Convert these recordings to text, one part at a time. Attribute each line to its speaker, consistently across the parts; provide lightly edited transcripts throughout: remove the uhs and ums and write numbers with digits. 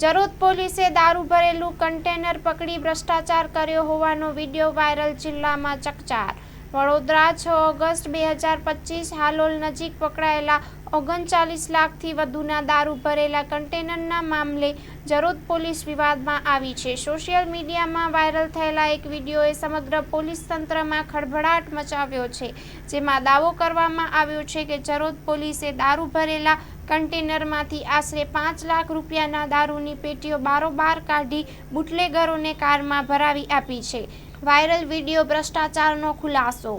Speaker 1: જરોદ પોલીસે દારૂ ભરેલું કન્ટેનર પકડી ભ્રષ્ટાચાર કર્યો હોવાનો વિડીયો વાયરલ, જિલ્લામાં ચકચાર. વડોદરા 6 ઓગસ્ટ 2025 હાલોલ નજીક પકડાયેલા 39 લાખથી વધુના દારૂ ભરેલા કન્ટેનરના મામલે જરોદ પોલીસ વિવાદમાં આવી છે. સોશિયલ મીડિયામાં વાયરલ થયેલા એક વિડીયોએ સમગ્ર પોલીસ તંત્રમાં ખળભળાટ મચાવ્યો છે, જેમાં દાવો કરવામાં આવ્યો છે કે જરોદ પોલીસે દારૂ ભરેલા કન્ટેનરમાંથી આશરે 5 લાખ રૂપિયાના દારૂની પેટીઓ બારોબાર કાઢી બુટલેગરોને કારમાં ભરાવી આપી છે. વાયરલ વિડીયો ભ્રષ્ટાચારનો ખુલાસો.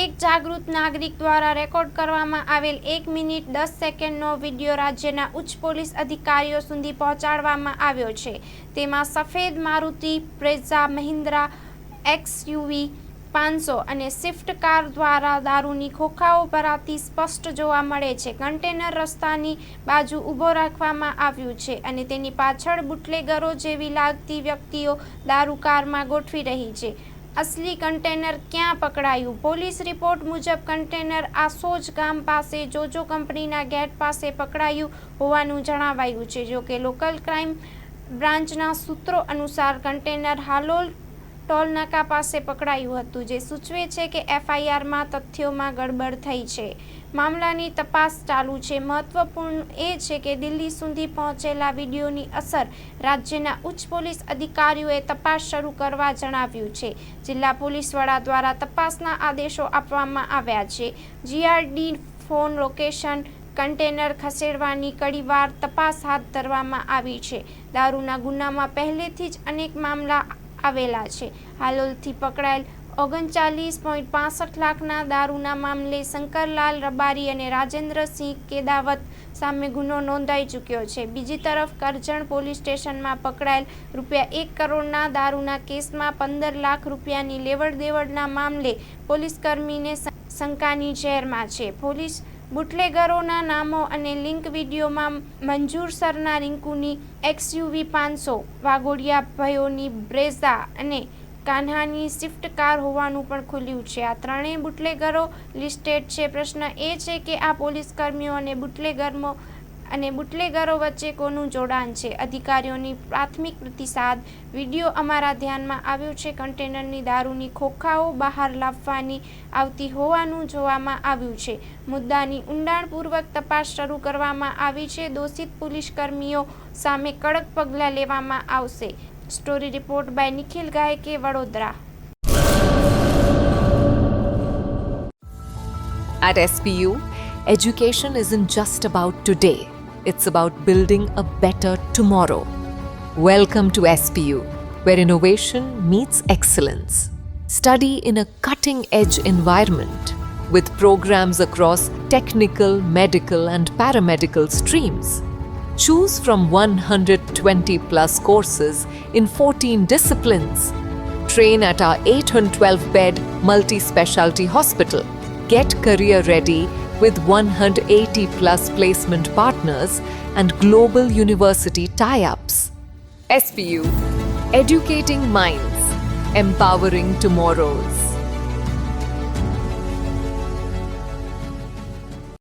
Speaker 1: એક જાગૃત નાગરિક દ્વારા રેકોર્ડ કરવામાં આવેલ 1 મિનિટ 10 સેકન્ડનો વિડીયો રાજ્યના ઉચ્ચ પોલીસ અધિકારીઓ સુધી પહોંચાડવામાં આવ્યો છે. તેમાં સફેદ મારુતિ બ્રેઝા, મહિન્દ્રા XUV 500 અને સ્વિફ્ટ કાર દ્વારા દારૂની ખોખાઓ ભરાતી સ્પષ્ટ જોવા મળે છે. કન્ટેનર રસ્તાની બાજુ ઊભો રાખવામાં આવ્યું છે અને તેની પાછળ બુટલેગરો જેવી લાગતી વ્યક્તિઓ દારૂ કારમાં ગોઠવી રહી છે. અસલી કન્ટેનર ક્યાં પકડાયું? પોલીસ રિપોર્ટ મુજબ કન્ટેનર આસોજ ગામ પાસે જોજો કંપનીના ગેટ પાસે પકડાયું હોવાનું જણાવાયું છે. જોકે લોકલ ક્રાઇમ બ્રાન્ચના સૂત્રો અનુસાર કન્ટેનર હાલોલ ટોલ નાકા પાસે પકડાયું હતું, જે સૂચવે છે કે FIRમાં તથ્યોમાં ગડબડ થઈ છે. મામલાની તપાસ ચાલુ છે. મહત્વપૂર્ણ એ છે કે દિલ્હી સુધી પહોંચેલા વિડીયોની અસર રાજ્યના ઉચ્ચ પોલીસ અધિકારીઓએ તપાસ શરૂ કરવા જણાવ્યું છે. જિલ્લા પોલીસ વડા દ્વારા તપાસના આદેશો આપવામાં આવ્યા છે. GRD ફોન લોકેશન કન્ટેનર ખસેડવાની કડીવાર તપાસ હાથ ધરવામાં આવી છે. દારૂના ગુનામાં પહેલેથી જ અનેક મામલા આવેલા છે. હાલોલથી પકડાયેલ 39.65 લાખના દારૂના મામલે શંકરલાલ રબારી અને રાજેન્દ્રસિંહ કેદાવત સામે ગુનો નોંધાઈ ચૂક્યો છે. બીજી તરફ કરજણ પોલીસ સ્ટેશનમાં પકડાયેલ ₹1 કરોડના દારૂના કેસમાં 15 લાખ રૂપિયાની લેવડ દેવડના મામલે પોલીસકર્મીને શંકાની ઝેરમાં છે. પોલીસ બુટલેગરોના નામો અને લિંક વિડીયોમાં મંજૂર સરના રિંકુની XUV 500, વાઘોડિયા ભયોની બ્રેઝા અને કાન્હાની સ્વિફ્ટ કાર હોવાનું પણ ખુલ્યું છે. આ ત્રણેય બુટલેગરો લિસ્ટેડ છે. પ્રશ્ન એ છે કે આ પોલીસકર્મીઓ અને બુટલેગરો વચ્ચે કોનું જોડાણ છે? અધિકારીઓની પ્રાથમિક પ્રતિસાદ. વિડીયો અમારા ધ્યાનમાં આવ્યો છે. કન્ટેનરની દારૂની ખોખાઓ બહાર લાવવાની આવતી હોવાનું જોવામાં આવ્યું છે. મુદ્દાની ઊંડાણપૂર્વક તપાસ શરૂ કરવામાં આવી છે. દોષિત પોલીસકર્મીઓ સામે કડક પગલાં લેવામાં આવશે. Story report by Nikhil Gayke, Vadodara.
Speaker 2: At SPU, education isn't just about today. It's about building a better tomorrow. Welcome to SPU, where innovation meets excellence. Study in a cutting-edge environment with programs across technical, medical and paramedical streams. Choose from 120 plus courses in 14 disciplines. Train at our 812-bed multi-specialty hospital. Get career ready with 180 plus placement partners and global university tie-ups. SPU, educating minds, empowering tomorrows.